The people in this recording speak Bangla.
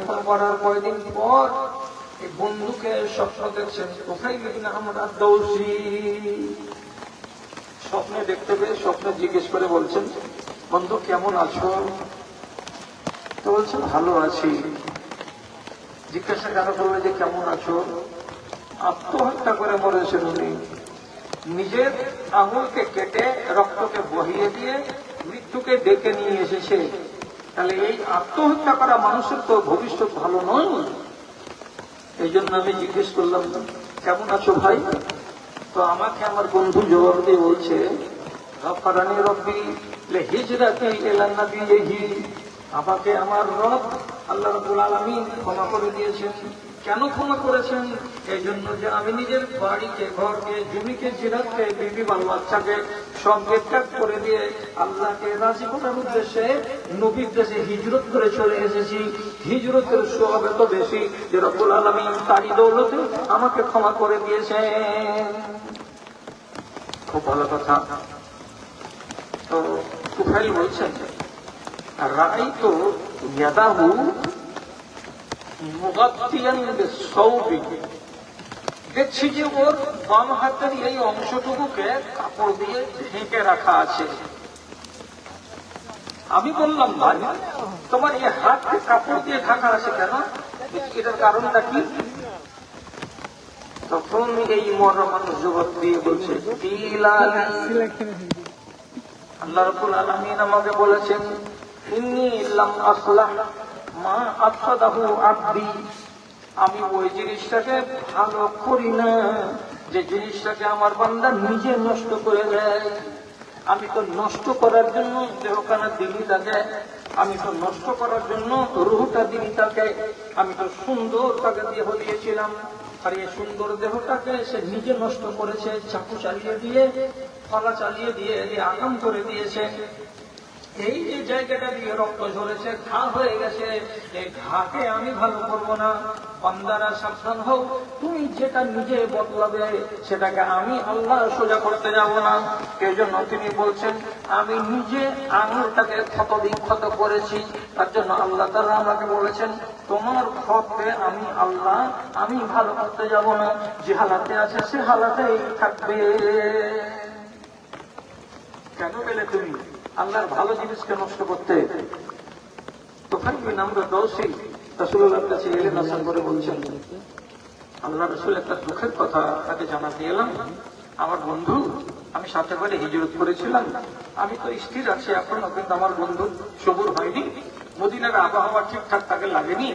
দাফন করার কয়েকদিন পর এই বন্ধুকে স্বপ্ন দেখছেন কোথায় গেলেন আমরা দৌসি স্বপ্নে দেখতে পেয়ে স্বপ্নে জিজ্ঞেস করে বলছেন বন্ধু কেমন আছো? তো বলছেন ভালো আছি। জিজ্ঞাসা কেন করবে যে কেমন আছো? আত্মহত্যা করে মরেছেন উনি, নিজের আঙুলকে কেটে রক্তকে বহিয়ে দিয়ে মৃত্যুকে ডেকে নিয়ে এসেছে। তাহলে এই আত্মহত্যা করা মানুষের তো ভবিষ্যৎ ভালো নয়। এই জন্য আমি জিজ্ঞেস করলাম কেমন আছো ভাই? তো আমাকে আমার বন্ধু জবাব দিয়ে বলছে গাফারানি রব্বি লিহিজরাতি ইলা নবিয়িহি, আমাকে আমার রব আল্লাহ রাব্বুল আলামিন ক্ষমা করে দিয়েছেন। কেন ক্ষমা করেছেন? এই জন্য যে আমি নিজের বাড়িকে, ঘরকে, জমিকে, জিরাতকে, বিবি বাল বাচ্চাকে সবকে ত্যাগ করে দিয়ে আল্লাহকে রাজি করার উদ্দেশ্যে নবীর দেশে হিজরত করে চলে এসেছি। হিজরতের সওয়াব এত বেশি যে রব্বুল আলামিন তারই দৌলতে আমাকে ক্ষমা করে দিয়েছেন। খুব ভালো কথা। তো তুফাইল বলছেন রাআইতু ইয়াদাহু মুগাত্তিয়ান বিসসাওবি, দেখছি যে ওর বাম হাতের এই অংশটুকুকে কাপড় দিয়ে ঢেকে রাখা আছে। আমি বললাম ভাই তোমার এই হাতকে কাপড় দিয়ে ঢাকা আছে কেন? এটার কারণটা কি? তখন এই মরা মানুষ জবাব দিয়ে বলছে আল্লাহ রাব্বুল আলামিন আমাকে বলেছেন ইন্নী লাম আসলাহ মা আফসাদাহু আবদি, আমি ওই জিনিসটাকে ভালো করি না যে জিনিসটাকে আমার বান্দা নিজে নষ্ট করে দেয়। আমি তো নষ্ট করার জন্য দেহখানা দিলি তাকে, আমি তো নষ্ট করার জন্য রুহটা দিলি তাকে, আমি তো সুন্দর তাকে দেহ দিয়েছিলাম, আর এই সুন্দর দেহটাকে সে নিজে নষ্ট করেছে, চাকু চালিয়ে দিয়ে, ফলা চালিয়ে দিয়ে আগাম করে দিয়েছে। এই যে জায়গাটা দিয়ে রক্ত ঝরেছে, ঘা হয়ে গেছে, এই ঘাকে আমি ভালো করবো না। বান্দারা সাবধান হও, তুমি যেটা নিজে বদলাবে সেটাকে আমি আল্লাহ সোজা করতে যাব না। এই জন্য তিনি বলছেন আমি নিজে আঙুলটাকে ক্ষত বিক্ষত করেছি, তার জন্য আল্লাহ তাআলা আমাকে বলেছেন তোমার ক্ষতকে আমি আল্লাহ আমি ভালো করতে যাব না, যে হালাতে আছে সে হালাতেই থাকবে। কেন পেলে তুমি আল্লাহর ভালো জিনিসকে নষ্ট করতে? তখন আমরা দোষী রাসূলুল্লাহর কাছে এলেন, আসার করে বলছেন আল্লাহ রাসূল একটা দুঃখের কথা তাকে জানাতে এলাম। আমার বন্ধু, আমি সাথে করে হিজরত করেছিলাম, আমি তো স্থির আছি এখনো, কিন্তু আমার বন্ধু সবুর হয়নি, মদিনার আবহাওয়া ঠিকঠাক তাকে লাগেনি।